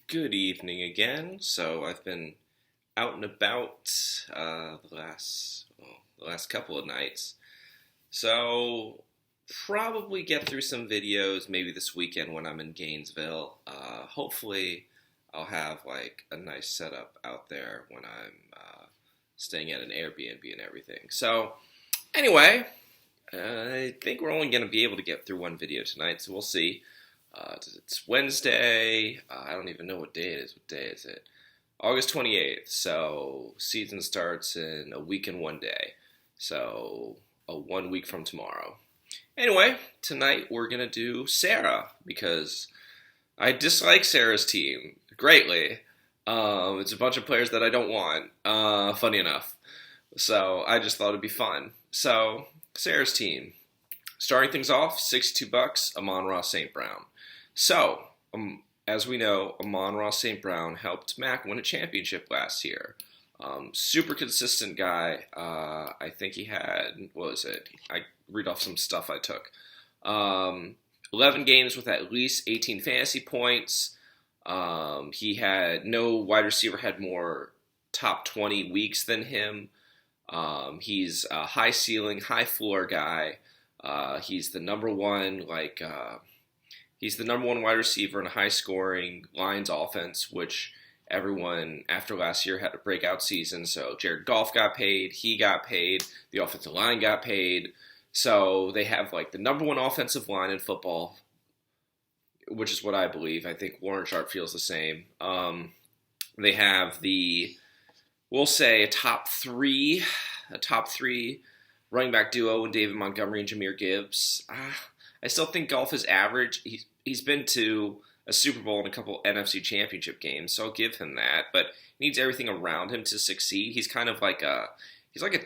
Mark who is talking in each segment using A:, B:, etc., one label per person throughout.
A: Good evening again. So I've been out and about the last couple of nights. So probably get through some videos maybe this weekend when I'm in Gainesville. Hopefully I'll have like a nice setup out there when I'm staying at an Airbnb and everything. So anyway, I think we're only going to be able to get through one video tonight, so we'll see. It's Wednesday. I don't even know what day it is. What day is it? August 28th. So season starts in a week and one day. So 1 week from tomorrow. Anyway, tonight we're going to do Sarah because I dislike Sarah's team greatly. It's a bunch of players that I don't want, funny enough. So I just thought it'd be fun. So Sarah's team. Starting things off, $62, Amon-Ra St. Brown. So, as we know, Amon-Ra St. Brown helped Mac win a championship last year. Super consistent guy. I think he had, what was it? I read off some stuff I took. 11 games with at least 18 fantasy points. He had, no wide receiver had more top 20 weeks than him. He's a high ceiling, high floor guy. He's the number one wide receiver in a high scoring Lions offense, which everyone after last year had a breakout season. So Jared Goff got paid, he got paid, the offensive line got paid. So they have like the number one offensive line in football, which is what I believe. I think Warren Sharp feels the same. They have we'll say a top three running back duo in David Montgomery and Jahmyr Gibbs. I still think Goff is average. He's been to a Super Bowl and a couple NFC Championship games, so I'll give him that. But he needs everything around him to succeed. He's kind of like a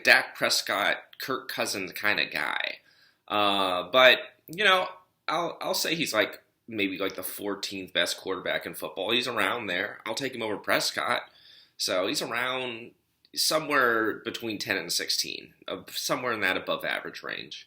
A: Dak Prescott, Kirk Cousins kind of guy. But I'll say he's like maybe like the 14th best quarterback in football. He's around there. I'll take him over Prescott. So he's around somewhere between 10 and 16, somewhere in that above average range.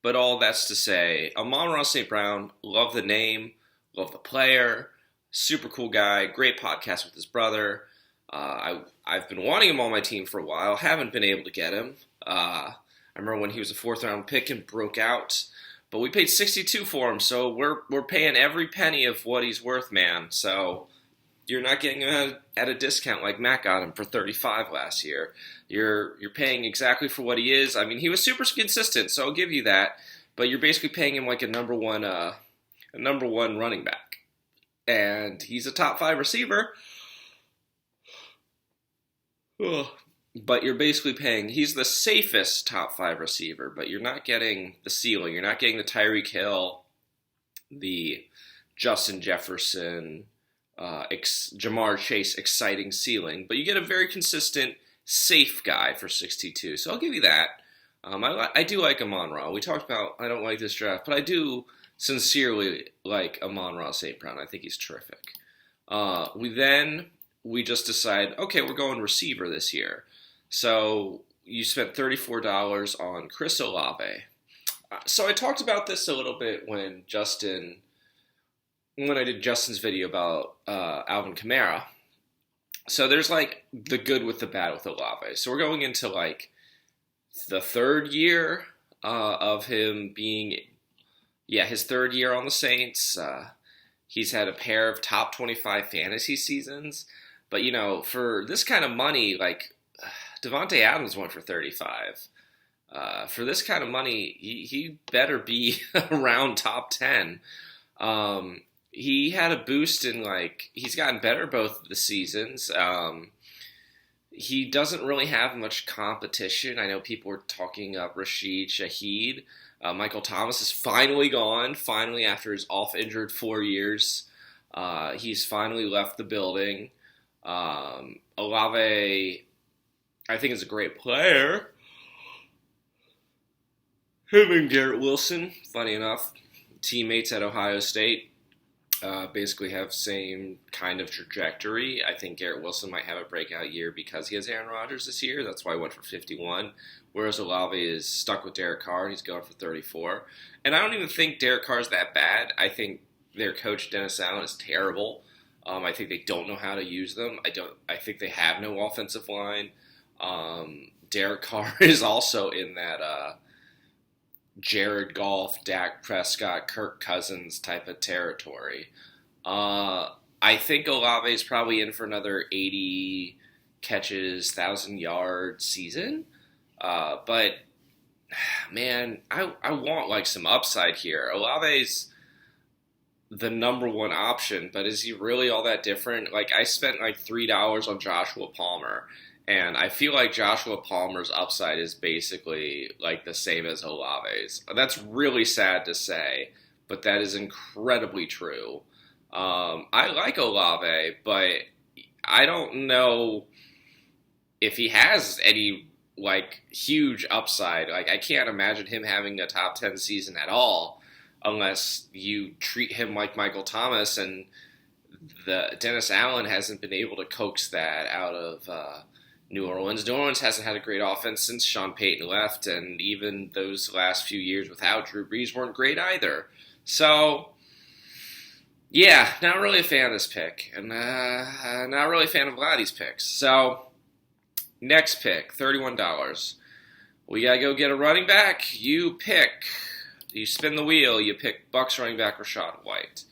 A: But all that's to say, Amon-Ra St. Brown, love the name, love the player, super cool guy, great podcast with his brother. I've been wanting him on my team for a while, haven't been able to get him. I remember when he was a fourth round pick and broke out, but we paid $62 for him, so we're paying every penny of what he's worth, man. So you're not getting him at a discount like Matt got him for $35 last year. You're paying exactly for what he is. I mean, he was super consistent, so I'll give you that. But you're basically paying him like a number one running back, and he's a top 5 receiver. Ugh. But you're basically paying. He's the safest top 5 receiver, but you're not getting the ceiling. You're not getting the Tyreek Hill, the Justin Jefferson, Jamar Chase exciting ceiling, but you get a very consistent, safe guy for 62. So I'll give you that. I do like Amon-Ra. We talked about I don't like this draft, but I do sincerely like Amon-Ra St. Brown. I think he's terrific. We just decide, okay, we're going receiver this year. So you spent $34 on Chris Olave. So I talked about this a little bit when I did Justin's video about Alvin Kamara. So there's like the good with the bad with Olave. So we're going into like the third year of him being, his third year on the Saints. He's had a pair of top 25 fantasy seasons. But, for this kind of money, like Devontae Adams went for 35. For this kind of money, he better be around top 10. He had a boost in, he's gotten better both of the seasons. He doesn't really have much competition. I know people were talking up Rashid Shaheed. Michael Thomas is finally gone, after his off-injured 4 years. He's finally left the building. Olave, I think, is a great player. Him and Garrett Wilson, funny enough, teammates at Ohio State. Basically have same kind of trajectory. I think Garrett Wilson might have a breakout year because he has Aaron Rodgers this year. That's why he went for 51. Whereas Olave is stuck with Derek Carr. He's going for 34. And I don't even think Derek Carr is that bad. I think their coach Dennis Allen is terrible. I think they don't know how to use them. I think they have no offensive line. Derek Carr is also in that Jared Goff, Dak Prescott, Kirk Cousins type of territory. I think Olave is probably in for another 80 catches, 1,000-yard season. But, man, I want, like, some upside here. Olave's the number one option, but is he really all that different? Like, I spent, like, $3 on Joshua Palmer, and I feel like Joshua Palmer's upside is basically, like, the same as Olave's. That's really sad to say, but that is incredibly true. I like Olave, but I don't know if he has any, like, huge upside. Like, I can't imagine him having a top 10 season at all unless you treat him like Michael Thomas, and the Dennis Allen hasn't been able to coax that out of New Orleans. New Orleans hasn't had a great offense since Sean Payton left, and even those last few years without Drew Brees weren't great either. So, yeah, not really a fan of this pick, and not really a fan of a lot of these picks. So, next pick, $31. We got to go get a running back. You spin the wheel, you pick Bucs running back Rachaad White.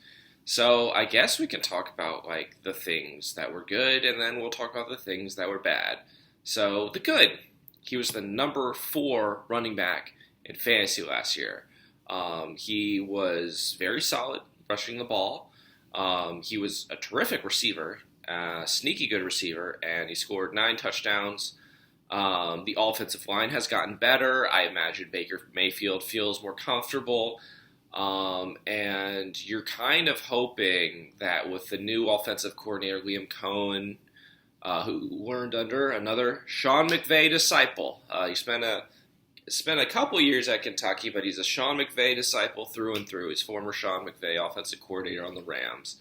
A: So I guess we can talk about, like, the things that were good, and then we'll talk about the things that were bad. So the good, he was the number 4 running back in fantasy last year. He was very solid rushing the ball. He was a terrific receiver, sneaky good receiver, and he scored 9 touchdowns. The offensive line has gotten better. I imagine Baker Mayfield feels more comfortable. And you're kind of hoping that with the new offensive coordinator, Liam Cohen, who learned under another Sean McVay disciple. He spent a couple years at Kentucky, but he's a Sean McVay disciple through and through. He's former Sean McVay offensive coordinator on the Rams.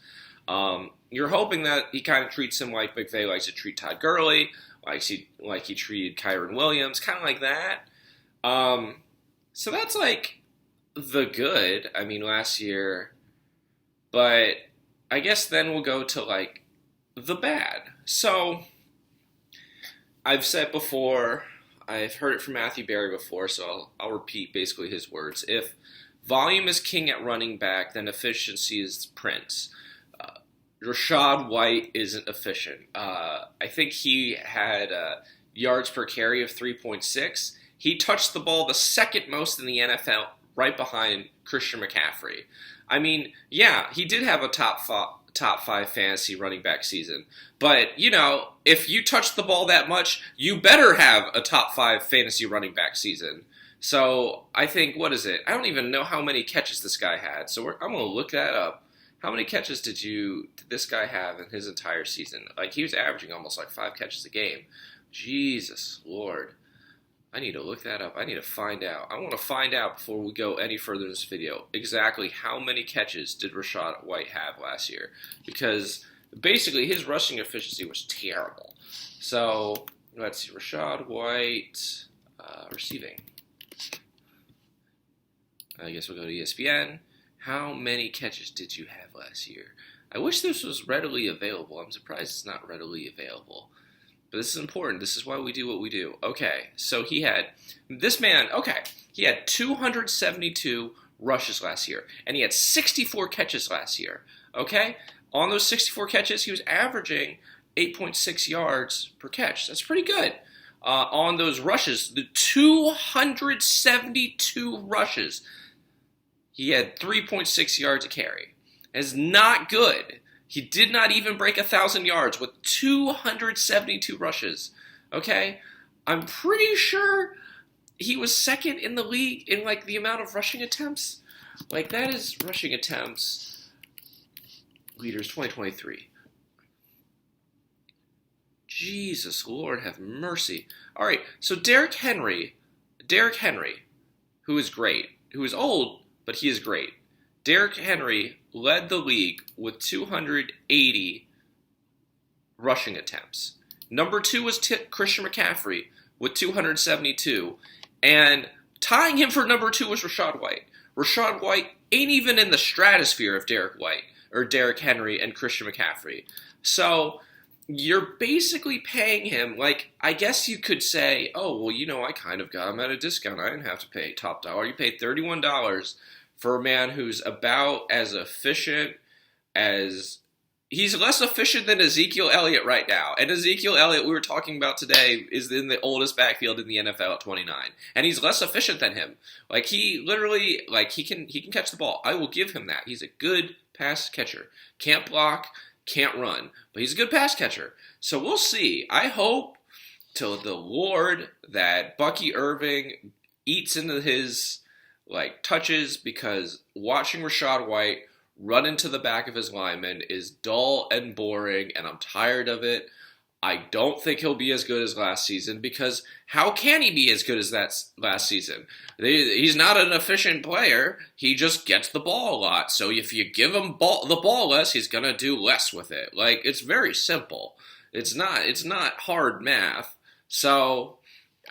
A: You're hoping that he kind of treats him like McVay likes to treat Todd Gurley, like he treated Kyron Williams, kind of like that. So that's like the good, I mean, last year. But I guess then we'll go to, like, the bad. So I've said before, I've heard it from Matthew Berry before, so I'll repeat basically his words. If volume is king at running back, then efficiency is prince. Rachaad White isn't efficient. I think he had yards per carry of 3.6. He touched the ball the second most in the NFL, right behind Christian McCaffrey. I mean, yeah, he did have a top 5 fantasy running back season. But, you know, if you touch the ball that much, you better have a top 5 fantasy running back season. So I think, what is it? I don't even know how many catches this guy had. So I'm going to look that up. How many catches did this guy have in his entire season? Like, he was averaging almost like 5 catches a game. Jesus Lord. I need to look that up. I need to find out. I want to find out before we go any further in this video exactly how many catches did Rachaad White have last year. Because basically his rushing efficiency was terrible. So let's see. Rachaad White receiving. I guess we'll go to ESPN. How many catches did you have last year? I wish this was readily available. I'm surprised it's not readily available. But this is important. This is why we do what we do. Okay, so he had 272 rushes last year, and he had 64 catches last year. Okay? On those 64 catches, he was averaging 8.6 yards per catch. That's pretty good. On those rushes, the 272 rushes, he had 3.6 yards a carry. It's not good. He did not even break 1,000 yards with 272 rushes. Okay? I'm pretty sure he was second in the league in, like, the amount of rushing attempts. Like, that is rushing attempts. Leaders 2023. Jesus, Lord have mercy. All right, so Derrick Henry, who is great, who is old, but he is great. Derrick Henry led the league with 280 rushing attempts. Number 2 was Christian McCaffrey with 272. And tying him for number 2 was Rachaad White. Rachaad White ain't even in the stratosphere of Derek White or Derek Henry and Christian McCaffrey. So you're basically paying him, like, I guess you could say, oh, well, I kind of got him at a discount. I didn't have to pay top dollar. You paid $31 for a man who's about as efficient as... He's less efficient than Ezekiel Elliott right now. And Ezekiel Elliott, we were talking about today, is in the oldest backfield in the NFL at 29. And he's less efficient than him. Like, he literally, he can catch the ball. I will give him that. He's a good pass catcher. Can't block, can't run. But he's a good pass catcher. So we'll see. I hope to the Lord that Bucky Irving eats into his, touches, because watching Rachaad White run into the back of his lineman is dull and boring, and I'm tired of it. I don't think he'll be as good as last season, because how can he be as good as that last season? He's not an efficient player. He just gets the ball a lot. So if you give him the ball less, he's going to do less with it. It's very simple. It's not hard math. So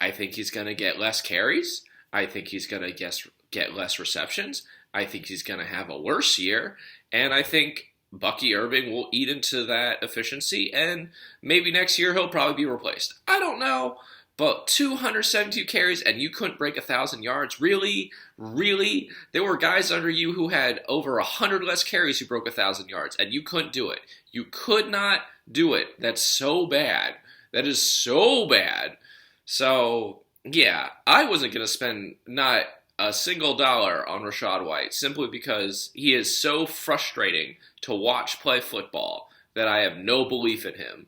A: I think he's going to get less carries. I think he's going to get less receptions. I think he's going to have a worse year, and I think Bucky Irving will eat into that efficiency, and maybe next year he'll probably be replaced. I don't know, but 272 carries and you couldn't break 1,000 yards? Really? Really? There were guys under you who had over 100 less carries who broke 1,000 yards, and you couldn't do it. You could not do it. That's so bad. That is so bad. So, yeah, I wasn't going to spend not a single dollar on Rachaad White, simply because he is so frustrating to watch play football that I have no belief in him.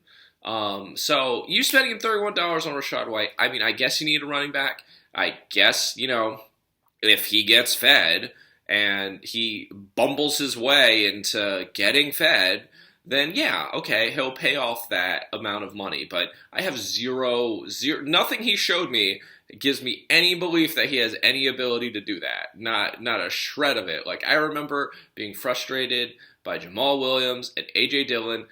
A: So you spending $31 on Rachaad White, I mean, I guess you need a running back. I guess, if he gets fed and he bumbles his way into getting fed, then yeah, okay, he'll pay off that amount of money. But I have zero, nothing he showed me gives me any belief that he has any ability to do that. Not a shred of it. I remember being frustrated by Jamal Williams and A.J. Dillon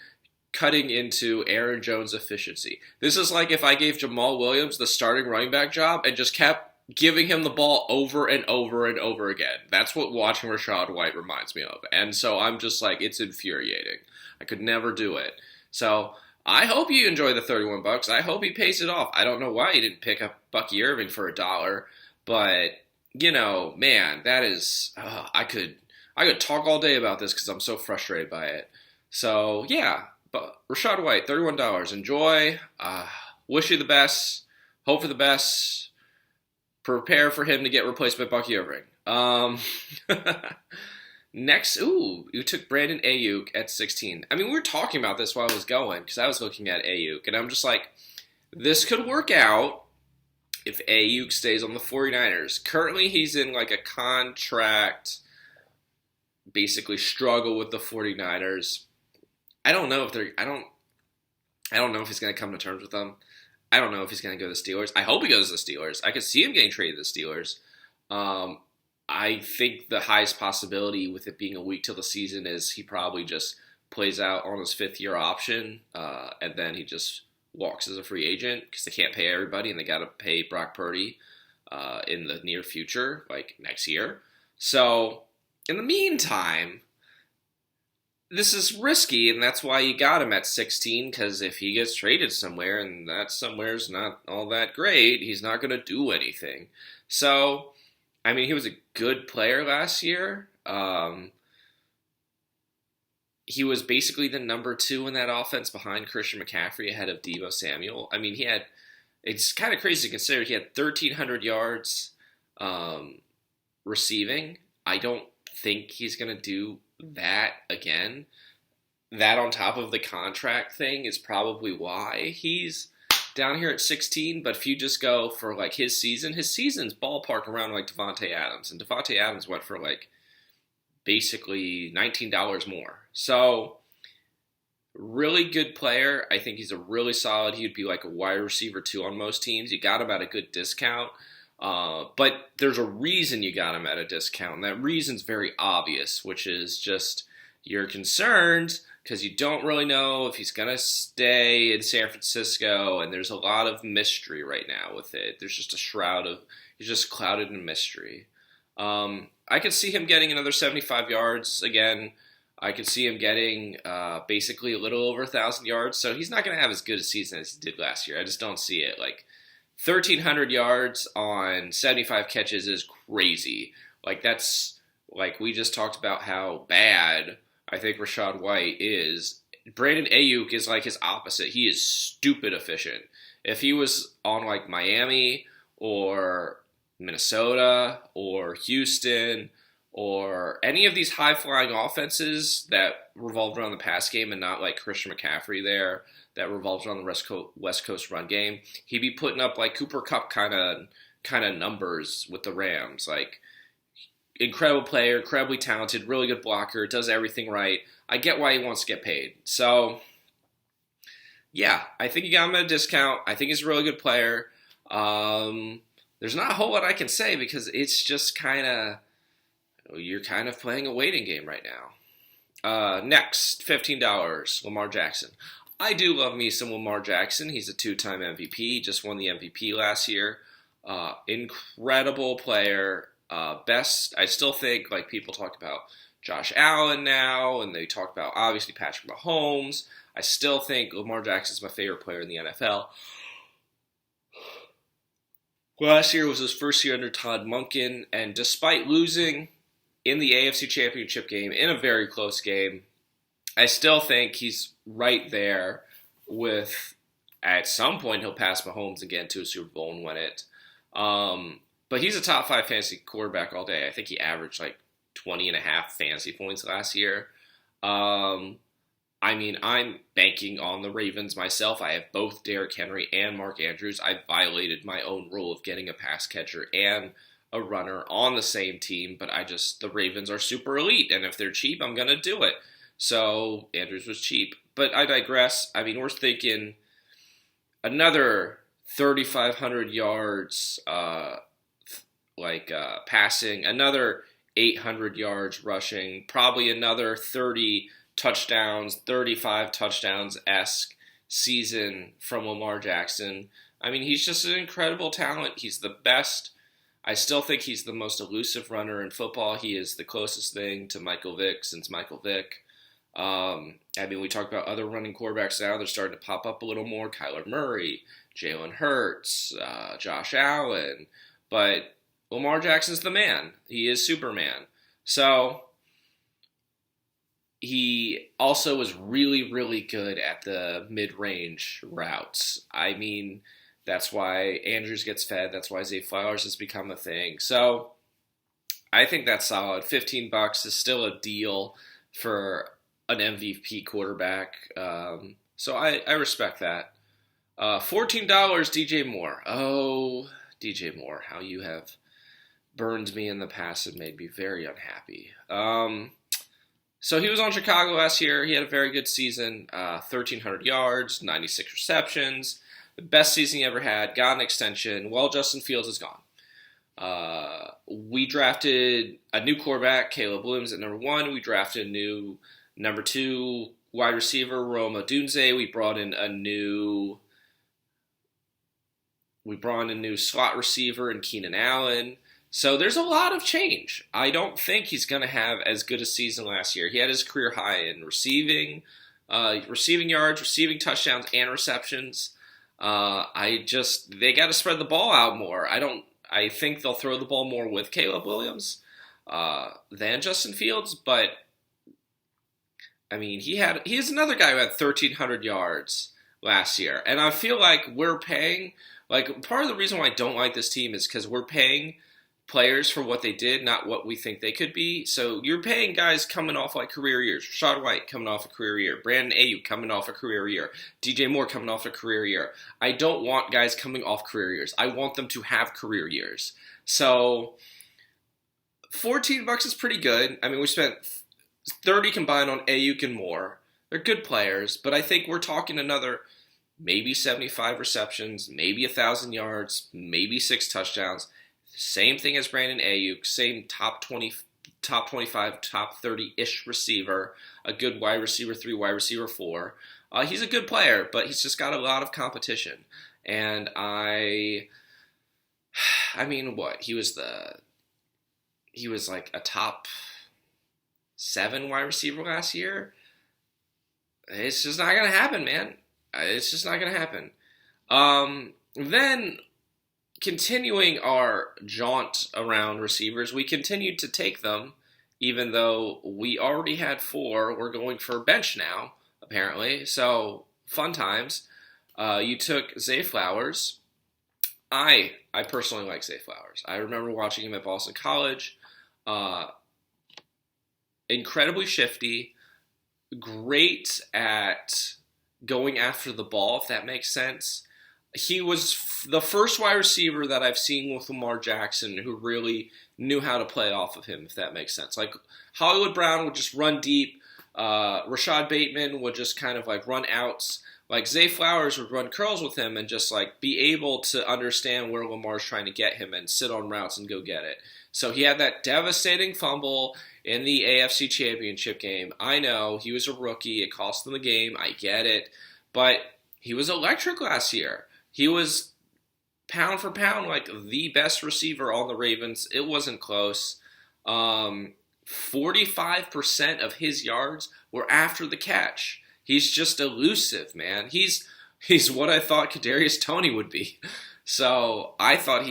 A: cutting into Aaron Jones' efficiency. This is like if I gave Jamal Williams the starting running back job and just kept giving him the ball over and over and over again. That's what watching Rachaad White reminds me of. And so I'm just it's infuriating. I could never do it. So I hope you enjoy the $31. I hope he pays it off. I don't know why he didn't pick up Bucky Irving for $1, but man, that is I could talk all day about this because I'm so frustrated by it. So yeah, but Rachaad White, $31. Enjoy. Wish you the best. Hope for the best. Prepare for him to get replaced by Bucky Irving. Next, you took Brandon Ayuk at 16. I mean, we were talking about this while I was going, because I was looking at Ayuk, and I'm just this could work out if Ayuk stays on the 49ers. Currently, he's in a contract, basically struggle with the 49ers. I don't know if he's going to come to terms with them. I don't know if he's going to go to the Steelers. I hope he goes to the Steelers. I could see him getting traded to the Steelers. I think the highest possibility with it being a week till the season is he probably just plays out on his fifth-year option, and then he just walks as a free agent because they can't pay everybody, and they got to pay Brock Purdy in the near future, next year. So, in the meantime, this is risky, and that's why you got him at 16, because if he gets traded somewhere, and that somewhere's not all that great, he's not going to do anything. So, I mean, he was a good player last year. He was basically the number 2 in that offense behind Christian McCaffrey ahead of Deebo Samuel. I mean, it's kind of crazy to consider, he had 1,300 yards receiving. I don't think he's going to do that again. That on top of the contract thing is probably why he's down here at 16, but if you just go for his season's ballpark around Devontae Adams, and Devontae Adams went for basically $19 more. So really good player. I think he's a really solid. He would be a wide receiver 2 on most teams. You got him at a good discount, but there's a reason you got him at a discount, and that reason's very obvious, which is just you're concerned because you don't really know if he's going to stay in San Francisco, and there's a lot of mystery right now with it. There's just he's just clouded in mystery. I I could see him getting another 75 yards again. I could see him getting basically a little over 1,000 yards. So he's not going to have as good a season as he did last year. I just don't see it. Like 1,300 yards on 75 catches is crazy. Like that's like we just talked about how bad I think Rachaad White is. Brandon Ayuk is like his opposite. He is stupid efficient. If he was on like Miami or Minnesota or Houston or any of these high-flying offenses that revolved around the pass game and not like Christian McCaffrey there that revolves around the West Coast run game, he'd be putting up like Cooper Kupp kind of numbers with the Rams. Like incredible player, incredibly talented, really good blocker, does everything right. I get why he wants to get paid. So yeah, I think you got him at a discount. I think he's a really good player. There's not a whole lot I can say because it's just you're kind of playing a waiting game right now. Next, $15, Lamar Jackson. I do love me some Lamar Jackson. He's a 2-time MVP, just won the MVP last year. Incredible player. Best, I still think, like people talk about Josh Allen now, and they talk about, obviously, Patrick Mahomes. I still think Lamar Jackson's my favorite player in the NFL. Last year was his first year under Todd Monken, and despite losing in the AFC Championship game, in a very close game, I still think he's right there with, at some point, he'll pass Mahomes again to a Super Bowl and win it. But he's a top 5 fantasy quarterback all day. I think he averaged like 20.5 fantasy points last year. I mean, I'm banking on the Ravens myself. I have both Derrick Henry and Mark Andrews. I violated my own rule of getting a pass catcher and a runner on the same team, but the Ravens are super elite, and if they're cheap, I'm going to do it. So Andrews was cheap. But I digress. I mean, we're thinking another 3,500 yards passing, another 800 yards rushing, probably another 30 touchdowns, 35 touchdowns-esque season from Lamar Jackson. I mean, he's just an incredible talent. He's the best. I still think he's the most elusive runner in football. He is the closest thing to Michael Vick since Michael Vick. I mean, we talk about other running quarterbacks now. They're starting to pop up a little more. Kyler Murray, Jalen Hurts, Josh Allen. But Lamar Jackson's the man. He is Superman. So he also was really, really good at the mid-range routes. I mean, that's why Andrews gets fed. That's why Zay Flowers has become a thing. So I think that's solid. $15 is still a deal for an MVP quarterback. So I respect that. $14, DJ Moore. Oh, DJ Moore, how you have burned me in the past and made me very unhappy. So he was on Chicago last year. He had a very good season, 1,300 yards, 96 receptions, the best season he ever had, got an extension. Well, Justin Fields is gone. We drafted a new quarterback, Caleb Williams, at number 1. We drafted a new number 2 wide receiver, Rome Odunze. We brought in a new slot receiver in Keenan Allen. So there's a lot of change. I don't think he's going to have as good a season last year. He had his career high in receiving yards, receiving touchdowns, and receptions. They got to spread the ball out more. I think they'll throw the ball more with Caleb Williams than Justin Fields, but I mean, he's another guy who had 1,300 yards last year, and I feel like we're paying. Like, part of the reason why I don't like this team is because we're paying players for what they did, not what we think they could be. So you're paying guys coming off like career years. Rachaad White coming off a career year. Brandon Ayuk coming off a career year. DJ Moore coming off a career year. I don't want guys coming off career years. I want them to have career years. So $14 is pretty good. I mean, we spent 30 combined on Ayuk and Moore. They're good players, but I think we're talking another maybe 75 receptions, maybe 1,000 yards, maybe 6 touchdowns. Same thing as Brandon Ayuk, same top 20, top 25, top 30-ish receiver, a good wide receiver 3, wide receiver 4. He's a good player, but he's just got a lot of competition. And I mean, what? He was the he was like a top 7 wide receiver last year. It's just not gonna happen, man. It's just not gonna happen. Then continuing our jaunt around receivers, we continued to take them, even though we already had 4. We're going for bench now, apparently. So fun times. You took Zay Flowers. I personally like Zay Flowers. I remember watching him at Boston College. Incredibly shifty, great at going after the ball, if that makes sense. He was the first wide receiver that I've seen with Lamar Jackson who really knew how to play off of him, if that makes sense. Like, Hollywood Brown would just run deep. Rashad Bateman would just kind of like run outs. Like, Zay Flowers would run curls with him and just like be able to understand where Lamar's trying to get him and sit on routes and go get it. So he had that devastating fumble in the AFC Championship game. I know, he was a rookie. It cost them the game. I get it. But he was electric last year. He was pound for pound like the best receiver on the Ravens. It wasn't close. 45% of his yards were after the catch. He's just elusive, man. He's what I thought Kadarius Toney would be. So I thought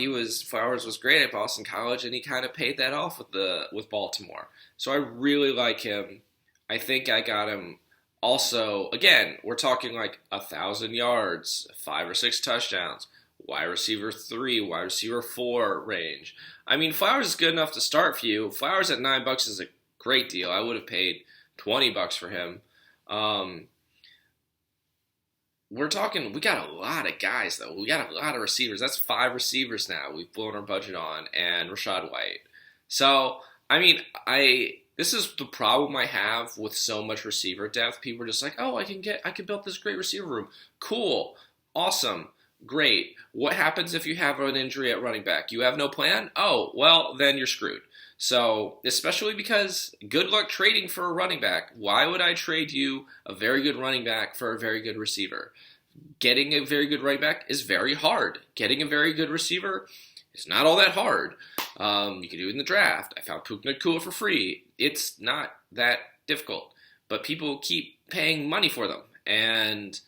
A: Flowers was great at Boston College, and he kind of paid that off with Baltimore. So I really like him. I think I got him. Also, again, we're talking like 1,000 yards, 5 or 6 touchdowns, wide receiver 3, wide receiver 4 range. I mean, Flowers is good enough to start for you. Flowers at $9 is a great deal. I would have paid $20 for him. We got a lot of guys, though. We got a lot of receivers. That's 5 receivers now we've blown our budget on, and Rachaad White. So, I mean, this is the problem I have with so much receiver depth. People are just like, oh, I can build this great receiver room. Cool. Awesome. Great. What happens if you have an injury at running back? You have no plan? Oh, well, then you're screwed. So, especially because good luck trading for a running back. Why would I trade you a very good running back for a very good receiver? Getting a very good running back is very hard. Getting a very good receiver is not all that hard. You can do it in the draft. I found Puka Nacua for free. It's not that difficult. But people keep paying money for them. And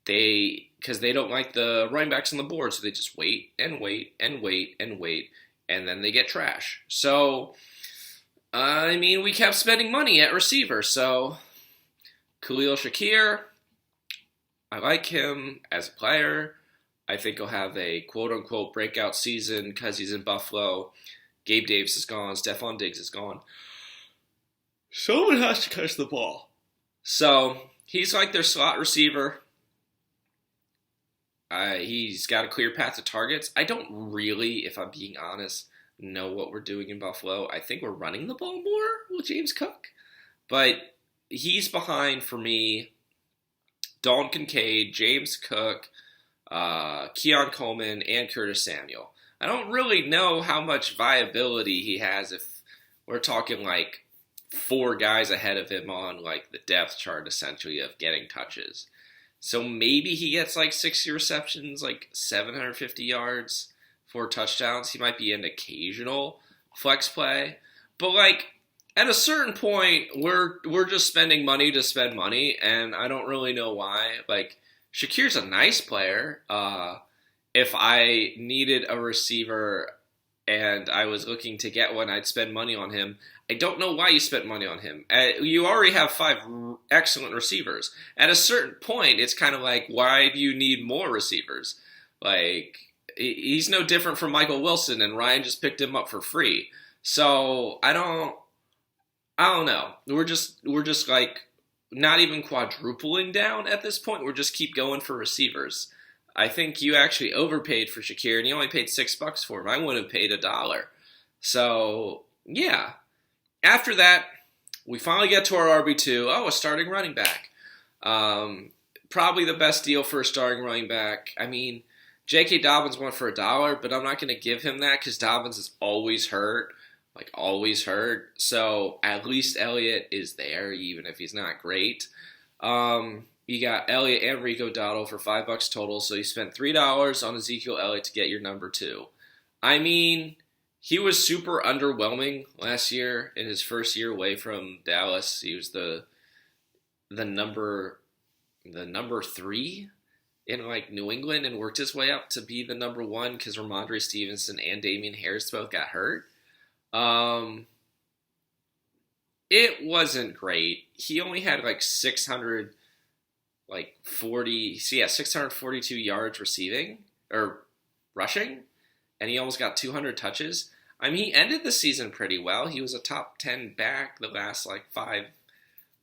A: because they don't like the running backs on the board, so they just wait and wait and wait and wait. And then they get trash. So, I mean, we kept spending money at receiver. So, Khalil Shakir, I like him as a player. I think he'll have a quote-unquote breakout season because he's in Buffalo. Gabe Davis is gone. Stephon Diggs is gone. Someone has to catch the ball. So, he's like their slot receiver. He's got a clear path to targets. I don't really, if I'm being honest, know what we're doing in Buffalo. I think we're running the ball more with James Cook. But he's behind, for me, Dalton Kincaid, James Cook, Keon Coleman, and Curtis Samuel. I don't really know how much viability he has if we're talking like 4 guys ahead of him on like the depth chart, essentially, of getting touches. So maybe he gets like 60 receptions, like 750 yards, 4 touchdowns. He might be an occasional flex play. But like at a certain point, we're just spending money to spend money, and I don't really know why. Like, Shakir's a nice player. If I needed a receiver and I was looking to get one, I'd spend money on him. I don't know why you spent money on him. You already have 5 excellent receivers. At a certain point, it's kind of like, why do you need more receivers? Like, he's no different from Michael Wilson, and Ryan just picked him up for free. So I don't know. We're just like not even quadrupling down at this point. We're just keep going for receivers. I think you actually overpaid for Shakir, and you only paid $6 for him. I would have paid $1. So yeah. After that, we finally get to our RB2. Oh, a starting running back. Probably the best deal for a starting running back. I mean, J.K. Dobbins went for $1, but I'm not going to give him that because Dobbins is always hurt. Like, always hurt. So, at least Elliott is there, even if he's not great. You got Elliott and Rico Dowdle for $5 total, so you spent $3 on Ezekiel Elliott to get your number 2. I mean, he was super underwhelming last year in his first year away from Dallas. He was the number three in like New England and worked his way up to be the number one because Ramondre Stevenson and Damian Harris both got hurt. It wasn't great. He only had like 642 yards receiving or rushing, and he almost got 200 touches. I mean, he ended the season pretty well. He was a top 10 back the last like 5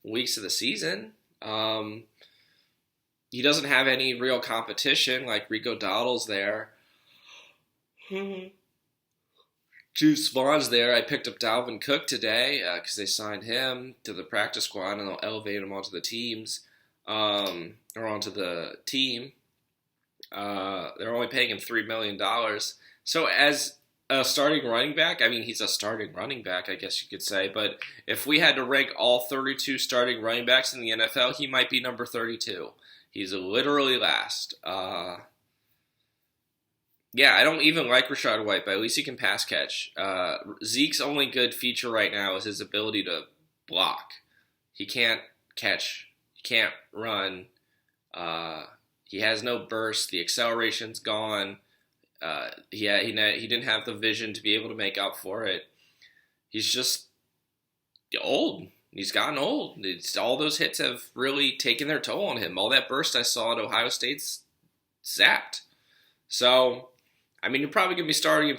A: weeks of the season. He doesn't have any real competition. Like Rico Dowdle's there. Juice Vaughn's there. I picked up Dalvin Cook today because they signed him to the practice squad and they'll elevate him onto the teams or onto the team. They're only paying him $3 million. So as a starting running back, I mean, he's a starting running back, I guess you could say. But if we had to rank all 32 starting running backs in the NFL, he might be number 32. He's literally last. Yeah, I don't even like Rachaad White, but at least he can pass catch. Zeke's only good feature right now is his ability to block. He can't catch. He can't run. He has no burst. The acceleration's gone. He didn't have the vision to be able to make up for it. He's just old. He's gotten old. All those hits have really taken their toll on him. All that burst I saw at Ohio State's zapped. So, I mean, you're probably going to be starting him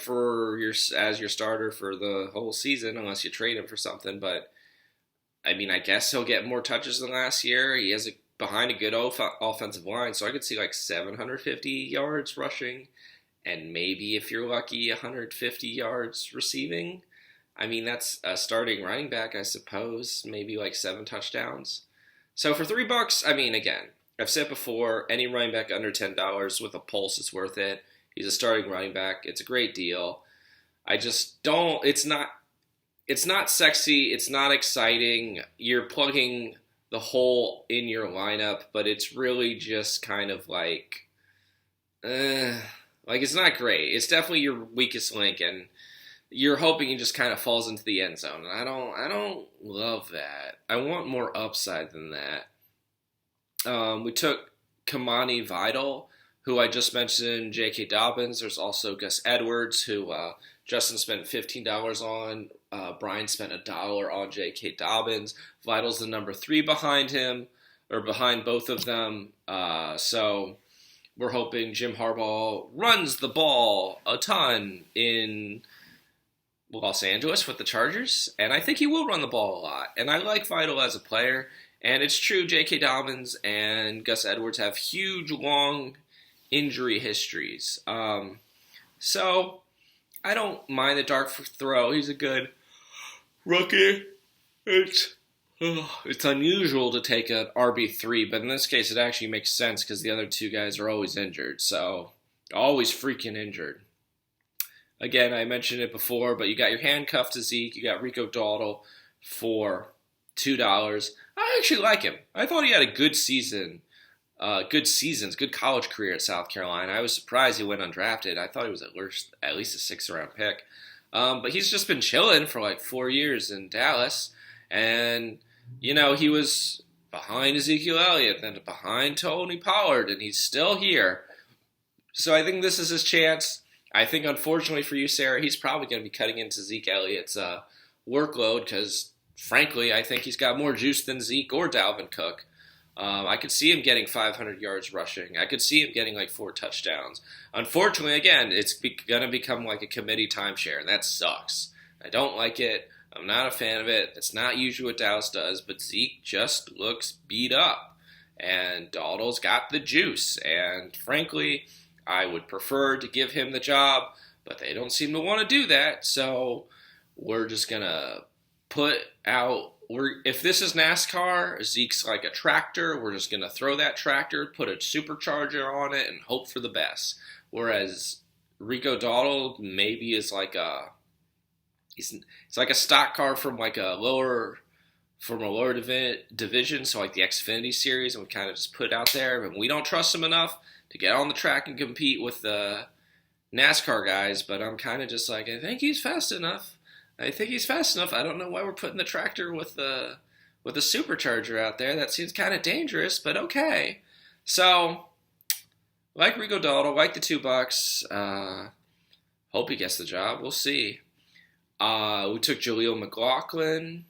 A: as your starter for the whole season unless you trade him for something. But, I mean, I guess he'll get more touches than last year. He has behind a good offensive line, so I could see like 750 yards rushing and maybe, if you're lucky, 150 yards receiving. I mean, that's a starting running back, I suppose. Maybe like 7 touchdowns. So for $3, I mean, again, I've said before, any running back under $10 with a pulse is worth it. He's a starting running back. It's a great deal. I just don't. It's not sexy. It's not exciting. You're plugging the hole in your lineup, but it's really just kind of like it's not great. It's definitely your weakest link, and you're hoping he just kind of falls into the end zone. And I don't love that. I want more upside than that. We took Kamani Vidal, who I just mentioned, J.K. Dobbins. There's also Gus Edwards, who Justin spent $15 on. Brian spent $1 on J.K. Dobbins. Vidal's the number 3 behind him, or behind both of them. So we're hoping Jim Harbaugh runs the ball a ton in Los Angeles with the Chargers, and I think he will run the ball a lot. And I like Vidal as a player, and it's true J.K. Dobbins and Gus Edwards have huge, long injury histories. So I don't mind the dark throw. He's a good rookie. It's unusual to take an RB3, but in this case it actually makes sense because the other 2 guys are always injured. So always freaking injured. Again, I mentioned it before, but you got your handcuff to Zeke. You got Rico Dowdle for $2. I actually like him. I thought he had a good season. Good college career at South Carolina. I was surprised he went undrafted. I thought he was at least a 6th round pick. But he's just been chilling for like 4 years in Dallas. And, he was behind Ezekiel Elliott, then behind Tony Pollard, and he's still here. So I think this is his chance. I think, unfortunately for you, Sarah, he's probably going to be cutting into Zeke Elliott's workload because, frankly, I think he's got more juice than Zeke or Dalvin Cook. I could see him getting 500 yards rushing. I could see him getting like 4 touchdowns. Unfortunately, again, it's going to become like a committee timeshare, and that sucks. I don't like it. I'm not a fan of it. It's not usually what Dallas does, but Zeke just looks beat up, and Dowdle's got the juice, and frankly, I would prefer to give him the job, but they don't seem to want to do that, so we're just going to put out... If this is NASCAR, Zeke's like a tractor. We're just going to throw that tractor, put a supercharger on it, and hope for the best. Whereas Rico Dowdle maybe is like it's like a stock car from like a lower division, so like the Xfinity series, and we kind of just put it out there, and we don't trust him enough to get on the track and compete with the NASCAR guys, but I'm kind of just like, I think he's fast enough. I think he's fast enough. I don't know why we're putting the tractor with the supercharger out there. That seems kind of dangerous, but okay. So, like Rico Dowdle, like the $2. Hope he gets the job. We'll see. We took Jaleel McLaughlin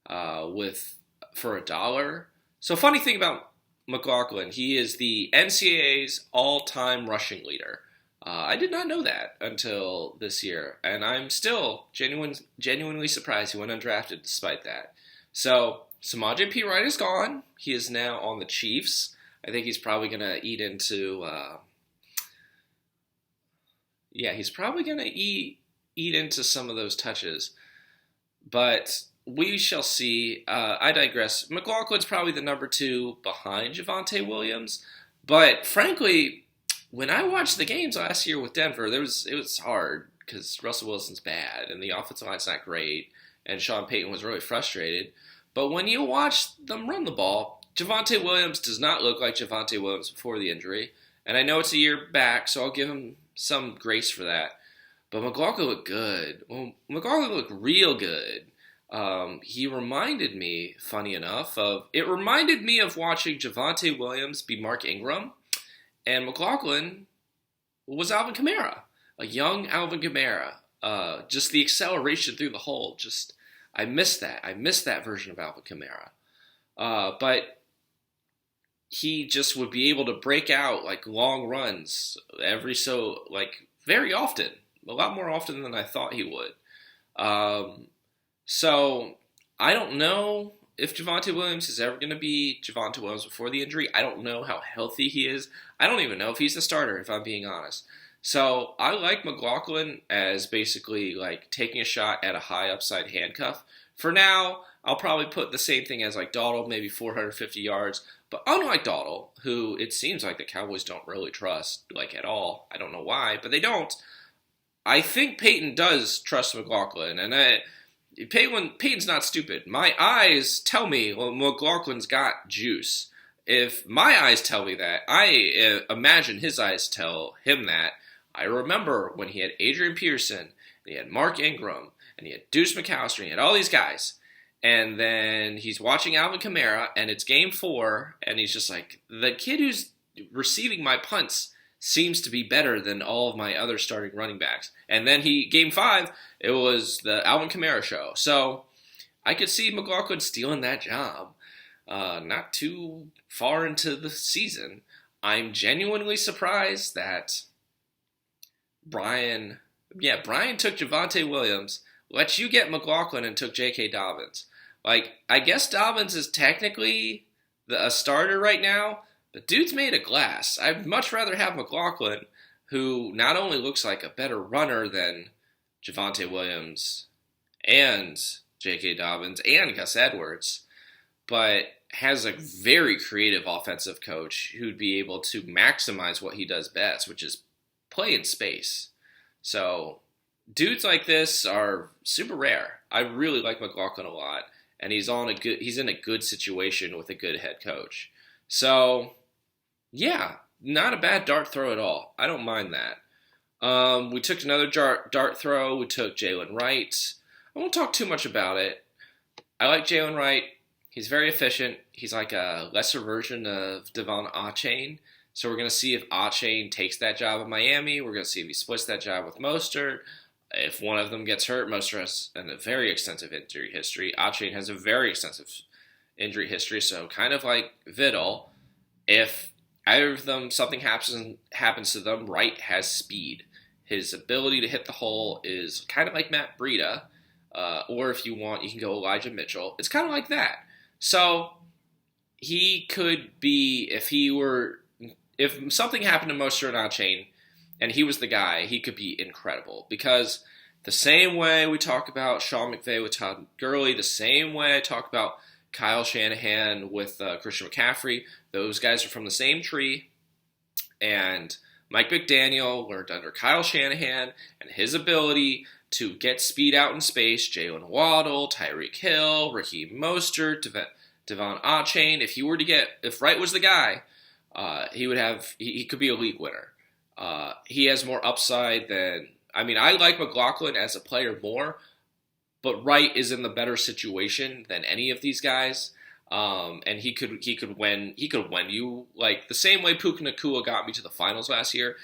A: for $1. So, funny thing about McLaughlin, he is the NCAA's all-time rushing leader. I did not know that until this year, and I'm still genuinely surprised he went undrafted despite that. So, Samaje Perine is gone. He is now on the Chiefs. I think he's probably going to eat into... he's probably going to eat into some of those touches. But we shall see. I digress. McLaughlin's probably the number 2 behind Javonte Williams. But frankly, when I watched the games last year with Denver, it was hard because Russell Wilson's bad and the offensive line's not great, and Sean Payton was really frustrated. But when you watch them run the ball, Javonte Williams does not look like Javonte Williams before the injury. And I know it's a year back, so I'll give him some grace for that. But McLaughlin looked good. Well, McLaughlin looked real good. He reminded me, funny enough, of watching Javonte Williams be Mark Ingram, and McLaughlin was Alvin Kamara, a young Alvin Kamara. Just the acceleration through the hole. I miss that. I miss that version of Alvin Kamara. But he just would be able to break out like long runs very often, a lot more often than I thought he would. So I don't know if Javonte Williams is ever going to be Javonte Williams before the injury. I don't know how healthy he is. I don't even know if he's the starter, if I'm being honest. So I like McLaughlin as basically like taking a shot at a high upside handcuff. For now, I'll probably put the same thing as like Dowdle, maybe 450 yards. But unlike Dowdle, who it seems like the Cowboys don't really trust like at all. I don't know why, but they don't. I think Peyton does trust McLaughlin, and Peyton's not stupid. My eyes tell me, well, McLaughlin's got juice. If my eyes tell me that, I imagine his eyes tell him that. I remember when he had Adrian Peterson, and he had Mark Ingram, and he had Deuce McAllister, and he had all these guys. And then he's watching Alvin Kamara, and it's game 4, and he's just like, the kid who's receiving my punts seems to be better than all of my other starting running backs. And then game 5, it was the Alvin Kamara show. So I could see McLaughlin stealing that job not too far into the season. I'm genuinely surprised that Brian took Javonte Williams, let you get McLaughlin, and took J.K. Dobbins. Like, I guess Dobbins is technically a starter right now, but dude's made of glass. I'd much rather have McLaughlin, who not only looks like a better runner than Javonte Williams and J.K. Dobbins and Gus Edwards, but has a very creative offensive coach who'd be able to maximize what he does best, which is play in space. So dudes like this are super rare. I really like McLaughlin a lot, and he's in a good situation with a good head coach. So, yeah, not a bad dart throw at all. I don't mind that. We took another dart throw. We took Jalen Wright. I won't talk too much about it. I like Jalen Wright. He's very efficient. He's like a lesser version of Devon Achane. So we're going to see if Achane takes that job in Miami. We're going to see if he splits that job with Mostert. If one of them gets hurt, Mostert has a very extensive injury history. Achane has a very extensive injury history. So kind of like Viddle, if either of them, something happens to them, Wright has speed. His ability to hit the hole is kind of like Matt Breida. Or if you want, you can go Elijah Mitchell. It's kind of like that. So he could be, if something happened to Mostert and Achane, and he was the guy, he could be incredible. Because the same way we talk about Sean McVay with Todd Gurley, the same way I talk about Kyle Shanahan with Christian McCaffrey, those guys are from the same tree. And Mike McDaniel learned under Kyle Shanahan and his ability to get speed out in space. Jalen Waddle, Tyreek Hill, Raheem Mostert, Devon Achane. If Wright was the guy, he could be a league winner. He has more upside than. I mean, I like McLaughlin as a player more, but Wright is in the better situation than any of these guys. And he could win you like the same way Puka Nacua got me to the finals last year.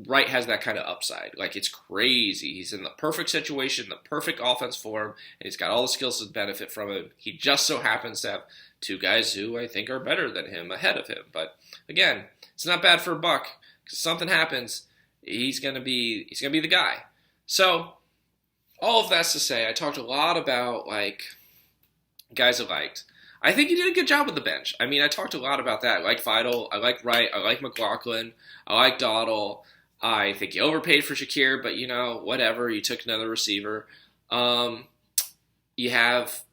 A: Wright has that kind of upside. Like, it's crazy. He's in the perfect situation, the perfect offense for him, and he's got all the skills to benefit from him. He just so happens to have two guys who I think are better than him ahead of him. But again, it's not bad for a buck. Because something happens, he's gonna be the guy. So all of that's to say, I talked a lot about like guys I liked. I think he did a good job with the bench. I mean, I talked a lot about that. I like Vidal, I like Wright, I like McLaughlin, I like Dowdle. I think you overpaid for Shakir, but whatever. You took another receiver. You have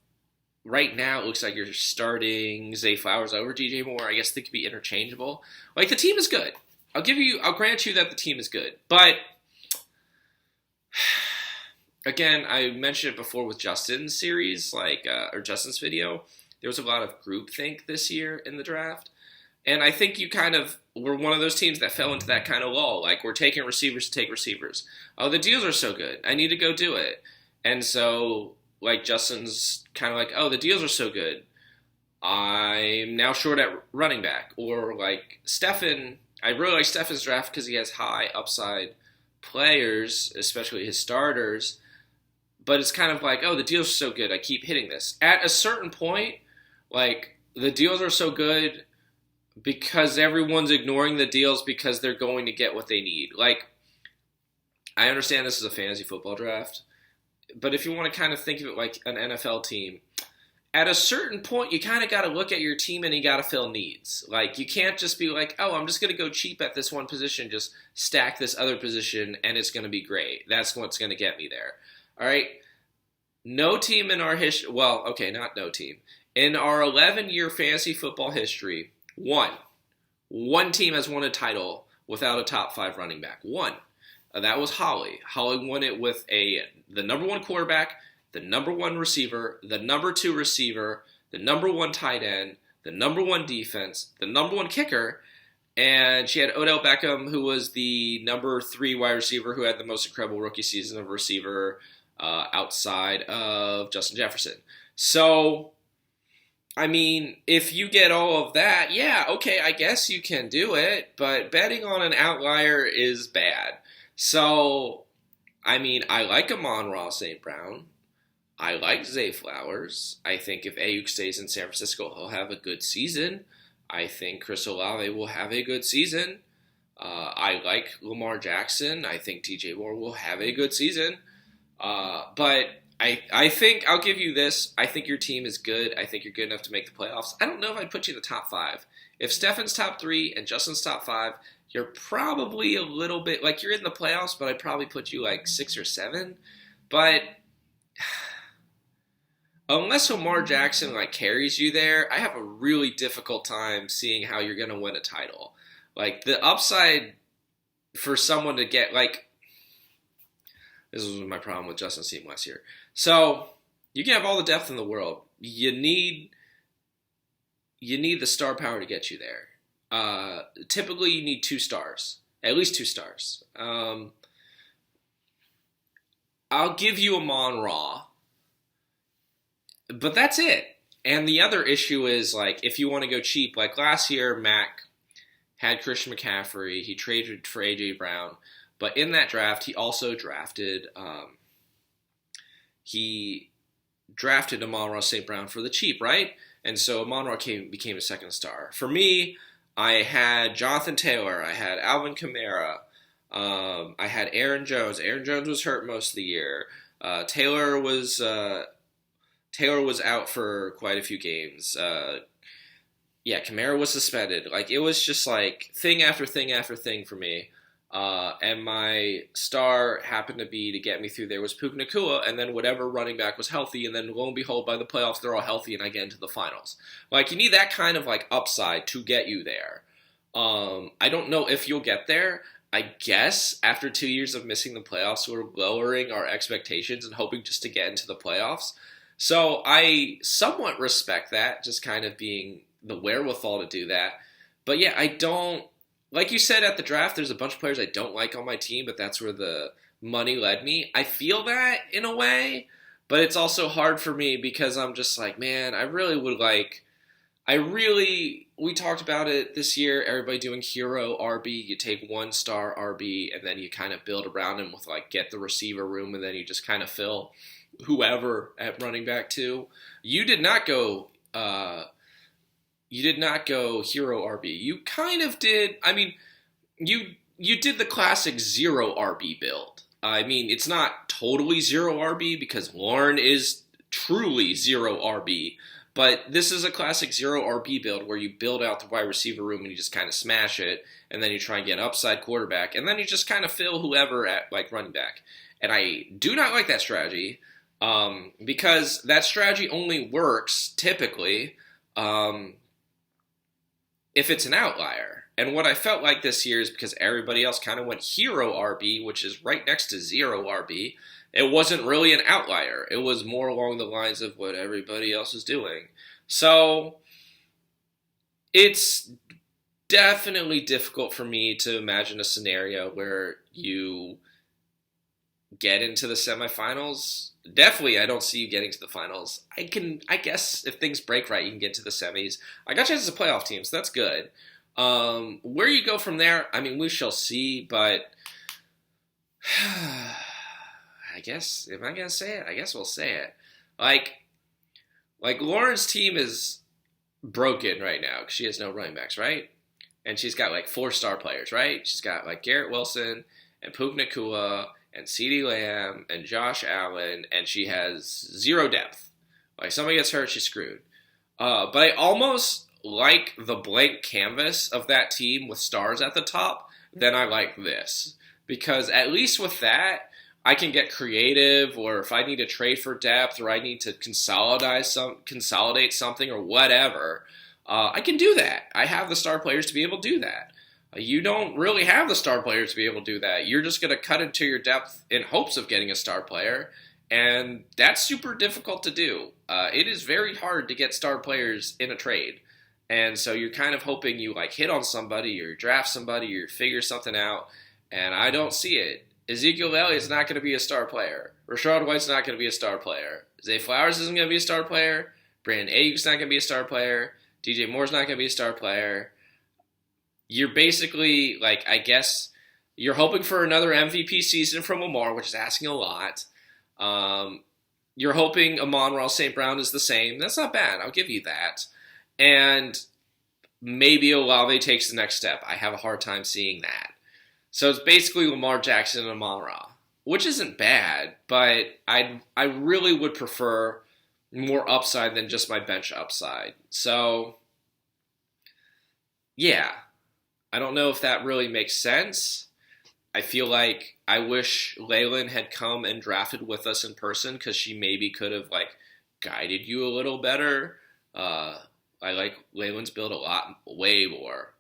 A: right now. It looks like you're starting Zay Flowers over DJ Moore. I guess they could be interchangeable. Like, the team is good. I'll grant you that the team is good, but again, I mentioned it before with Justin's series, or Justin's video. There was a lot of groupthink this year in the draft. And I think you kind of were one of those teams that fell into that kind of lull. Like, we're taking receivers to take receivers. Oh, the deals are so good. I need to go do it. And so, like, Justin's kind of like, oh, the deals are so good. I'm now short at running back. Or, like, Stefan, I really like Stefan's draft because he has high upside players, especially his starters. But it's kind of like, oh, the deals are so good. I keep hitting this. At a certain point, like, the deals are so good because everyone's ignoring the deals because they're going to get what they need. Like, I understand this is a fantasy football draft, but if you want to kind of think of it like an NFL team, at a certain point, you kind of got to look at your team and you got to fill needs. Like, you can't just be like, oh, I'm just going to go cheap at this one position, just stack this other position, and it's going to be great. That's what's going to get me there. All right? No team in our history, well, okay, not no team. In our 11-year fantasy football history, one team has won a title without a top 5 running back. One. That was Holly. Holly won it with the number 1 quarterback, the number 1 receiver, the number 2 receiver, the number 1 tight end, the number 1 defense, the number 1 kicker, and she had Odell Beckham, who was the number 3 wide receiver, who had the most incredible rookie season of receiver outside of Justin Jefferson. So, I mean, if you get all of that, yeah, okay, I guess you can do it, but betting on an outlier is bad. So, I mean, I like Amon-Ra St. Brown. I like Zay Flowers. I think if Ayuk stays in San Francisco, he'll have a good season. I think Chris Olave will have a good season. I like Lamar Jackson. I think TJ Moore will have a good season. But I think I'll give you this. I think your team is good. I think you're good enough to make the playoffs. I don't know if I'd put you in the top 5. If Stefan's top 3 and Justin's top 5, you're probably a little bit like you're in the playoffs, but I'd probably put you like 6 or 7. But unless Lamar Jackson like carries you there, I have a really difficult time seeing how you're going to win a title. Like, the upside for someone to get like, this was my problem with Justin's team last year. So you can have all the depth in the world. You need the star power to get you there. Typically, you need 2 stars, at least 2 stars. I'll give you Amon-Ra, but that's it. And the other issue is, like, if you want to go cheap, like last year, Mac had Christian McCaffrey. He traded for A.J. Brown. But in that draft, he also drafted Amon-Ra St. Brown for the cheap, right? And so Amon-Ra became a second star. For me, I had Jonathan Taylor. I had Alvin Kamara. I had Aaron Jones. Aaron Jones was hurt most of the year. Taylor was out for quite a few games. Kamara was suspended. Like, it was just like thing after thing after thing for me. And my star happened to get me through there was Puka Nacua, and then whatever running back was healthy, and then lo and behold, by the playoffs, they're all healthy, and I get into the finals. Like, you need that kind of, like, upside to get you there. I don't know if you'll get there. I guess after 2 years of missing the playoffs, we're lowering our expectations and hoping just to get into the playoffs. So I somewhat respect that, just kind of being the wherewithal to do that. But yeah, I don't like you said at the draft, there's a bunch of players I don't like on my team, but that's where the money led me. I feel that in a way, but it's also hard for me because I'm just like, man, I really would like. We talked about it this year, everybody doing hero RB. You take 1-star RB and then you kind of build around him with like get the receiver room and then you just kind of fill whoever at running back too. You did not go, hero RB. You kind of did, I mean, you did the classic 0 RB build. I mean, it's not totally 0 RB because Lauren is truly 0 RB. But this is a classic 0 RB build where you build out the wide receiver room and you just kind of smash it, and then you try and get an upside quarterback, and then you just kind of fill whoever at like running back. And I do not like that strategy because that strategy only works typically if it's an outlier. And what I felt like this year is because everybody else kind of went hero RB, which is right next to 0 RB. It wasn't really an outlier. It was more along the lines of what everybody else is doing. So it's definitely difficult for me to imagine a scenario where you get into the semifinals. Definitely, I don't see you getting to the finals. I guess if things break right, you can get to the semis. I got chances of playoff teams, so that's good. Where you go from there, I mean, we shall see, but I guess, am I going to say it? I guess we'll say it. Like Lauren's team is broken right now because she has no running backs, right? And she's got like 4-star players, right? She's got like Garrett Wilson and Puka Nacua and CeeDee Lamb and Josh Allen, and she has 0 depth. Like somebody gets hurt, she's screwed. But I almost like the blank canvas of that team with stars at the top than I like this. Because at least with that, I can get creative, or if I need to trade for depth, or I need to consolidate something or whatever, I can do that. I have the star players to be able to do that. You don't really have the star players to be able to do that. You're just going to cut into your depth in hopes of getting a star player, and that's super difficult to do. It is very hard to get star players in a trade, and so you're kind of hoping you like hit on somebody, or draft somebody, or figure something out, and I don't see it. Ezekiel Elliott's not going to be a star player. Rashad White's not going to be a star player. Zay Flowers isn't going to be a star player. Brandon Ayuk's not going to be a star player. DJ Moore's not going to be a star player. You're basically, like, I guess, you're hoping for another MVP season from Lamar, which is asking a lot. You're hoping Amon-Ra St. Brown is the same. That's not bad. I'll give you that. And maybe Olave takes the next step. I have a hard time seeing that. So it's basically Lamar Jackson and Amon-Ra, which isn't bad, but I really would prefer more upside than just my bench upside. So, yeah, I don't know if that really makes sense. I feel like I wish Leyland had come and drafted with us in person because she maybe could have like guided you a little better. I like Leyland's build a lot, way more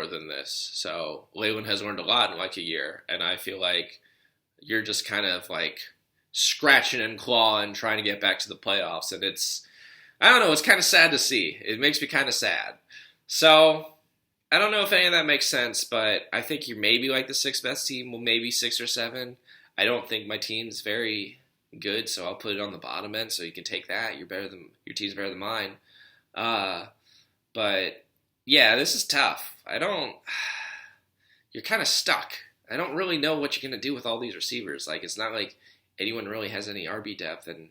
A: than this. So Leyland has learned a lot in like a year, and I feel like you're just kind of like scratching and clawing trying to get back to the playoffs, and I don't know, it's kind of sad to see. It makes me kind of sad. So I don't know if any of that makes sense, but I think you're maybe like the 6th best team, well maybe 6 or 7. I don't think my team's very good, so I'll put it on the bottom end so you can take that. Your team's better than mine. But yeah, this is tough. You're kind of stuck. I don't really know what you're going to do with all these receivers. Like, it's not like anyone really has any RB depth, and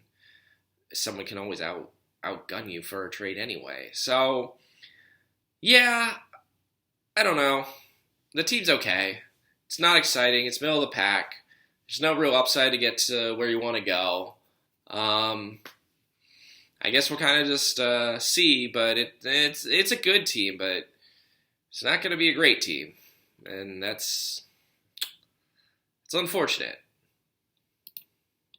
A: someone can always outgun you for a trade anyway. So, yeah, I don't know. The team's okay. It's not exciting. It's middle of the pack. There's no real upside to get to where you want to go. I guess we'll kind of just see, but it's a good team, but it's not going to be a great team, and it's unfortunate.